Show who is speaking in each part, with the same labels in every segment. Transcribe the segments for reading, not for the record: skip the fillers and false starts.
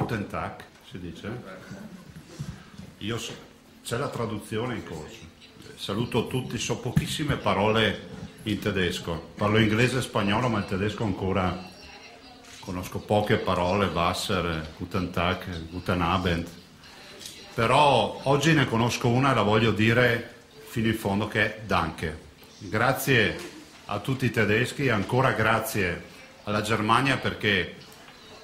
Speaker 1: Guten Tag, si dice. C'è la traduzione in corso. Saluto tutti, so pochissime parole in tedesco. Parlo inglese e spagnolo, ma il tedesco ancora conosco poche parole. Wasser, Guten Tag, Guten Abend. Però oggi ne conosco una e la voglio dire fino in fondo, che è Danke. Grazie a tutti i tedeschi e ancora grazie alla Germania, perché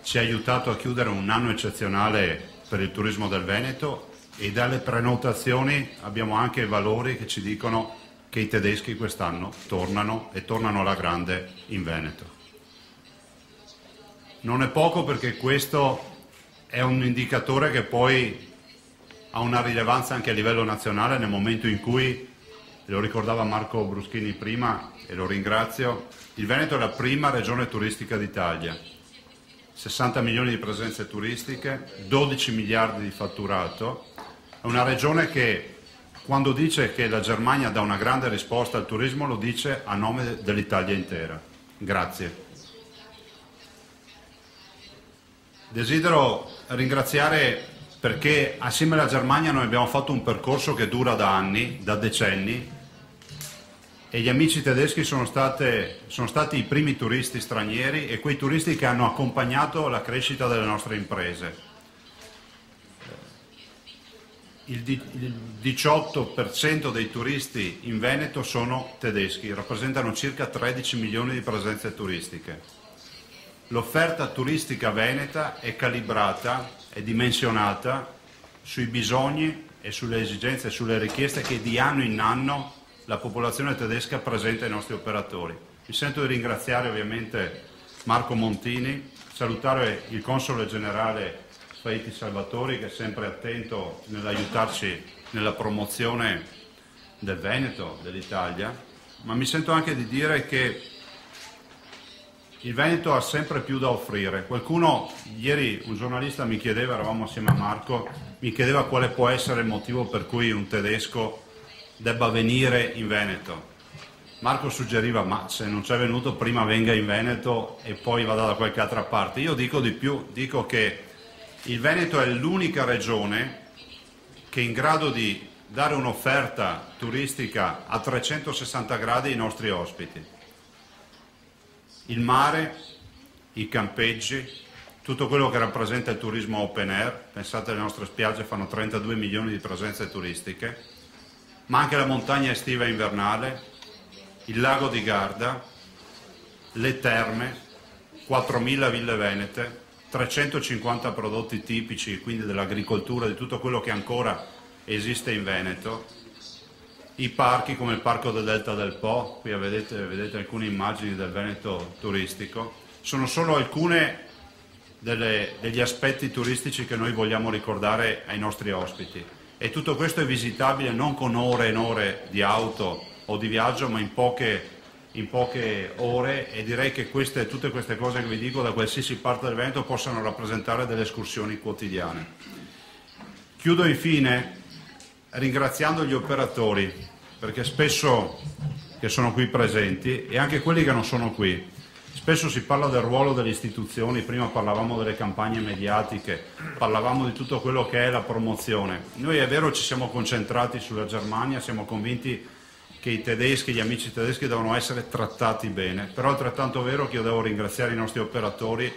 Speaker 1: ci ha aiutato a chiudere un anno eccezionale per il turismo del Veneto, e dalle prenotazioni abbiamo anche valori che ci dicono che i tedeschi quest'anno tornano e tornano alla grande in Veneto. Non è poco, perché questo è un indicatore che poi ha una rilevanza anche a livello nazionale nel momento in cui, lo ricordava Marco Bruschini prima e lo ringrazio, il Veneto è la prima regione turistica d'Italia, 60 milioni di presenze turistiche, 12 miliardi di fatturato. È una regione che, quando dice che la Germania dà una grande risposta al turismo, lo dice a nome dell'Italia intera. Grazie. Desidero ringraziare, perché assieme alla Germania noi abbiamo fatto un percorso che dura da anni, da decenni, e gli amici tedeschi sono stati i primi turisti stranieri e quei turisti che hanno accompagnato la crescita delle nostre imprese. Il 18% dei turisti in Veneto sono tedeschi, rappresentano circa 13 milioni di presenze turistiche. L'offerta turistica veneta è calibrata, è dimensionata sui bisogni e sulle esigenze e sulle richieste che di anno in anno la popolazione tedesca presenta ai nostri operatori. Mi sento di ringraziare ovviamente Marco Montini, salutare il console generale Faiti Salvatori, che è sempre attento nell'aiutarci nella promozione del Veneto, dell'Italia, ma mi sento anche di dire che il Veneto ha sempre più da offrire. Qualcuno, ieri un giornalista mi chiedeva, eravamo assieme a Marco, mi chiedeva quale può essere il motivo per cui un tedesco debba venire in Veneto. Marco suggeriva, ma se non c'è venuto prima venga in Veneto e poi vada da qualche altra parte. Io dico di più, dico che il Veneto è l'unica regione che è in grado di dare un'offerta turistica a 360 gradi ai nostri ospiti. Il mare, i campeggi, tutto quello che rappresenta il turismo open air, pensate alle nostre spiagge fanno 32 milioni di presenze turistiche, ma anche la montagna estiva e invernale, il lago di Garda, le terme, 4.000 ville venete, 350 prodotti tipici, quindi dell'agricoltura, di tutto quello che ancora esiste in Veneto, i parchi come il Parco del Delta del Po, qui vedete alcune immagini del Veneto turistico, sono solo alcune degli aspetti turistici che noi vogliamo ricordare ai nostri ospiti. E tutto questo è visitabile non con ore e ore di auto o di viaggio, ma in poche ore, e direi che tutte queste cose che vi dico da qualsiasi parte del Veneto possano rappresentare delle escursioni quotidiane. Chiudo infine ringraziando gli operatori, perché spesso che sono qui presenti e anche quelli che non sono qui. Spesso si parla del ruolo delle istituzioni, prima parlavamo delle campagne mediatiche, parlavamo di tutto quello che è la promozione. Noi è vero ci siamo concentrati sulla Germania, siamo convinti che i tedeschi, gli amici tedeschi devono essere trattati bene, però è altrettanto vero che io devo ringraziare i nostri operatori,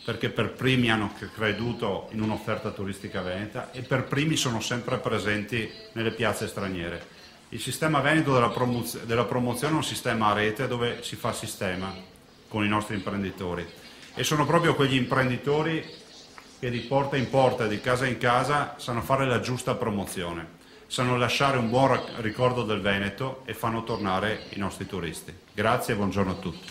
Speaker 1: perché per primi hanno creduto in un'offerta turistica veneta e per primi sono sempre presenti nelle piazze straniere. Il sistema veneto della promozione è un sistema a rete dove si fa sistema con i nostri imprenditori, e sono proprio quegli imprenditori che di porta in porta e di casa in casa sanno fare la giusta promozione, sanno lasciare un buon ricordo del Veneto e fanno tornare i nostri turisti. Grazie e buongiorno a tutti.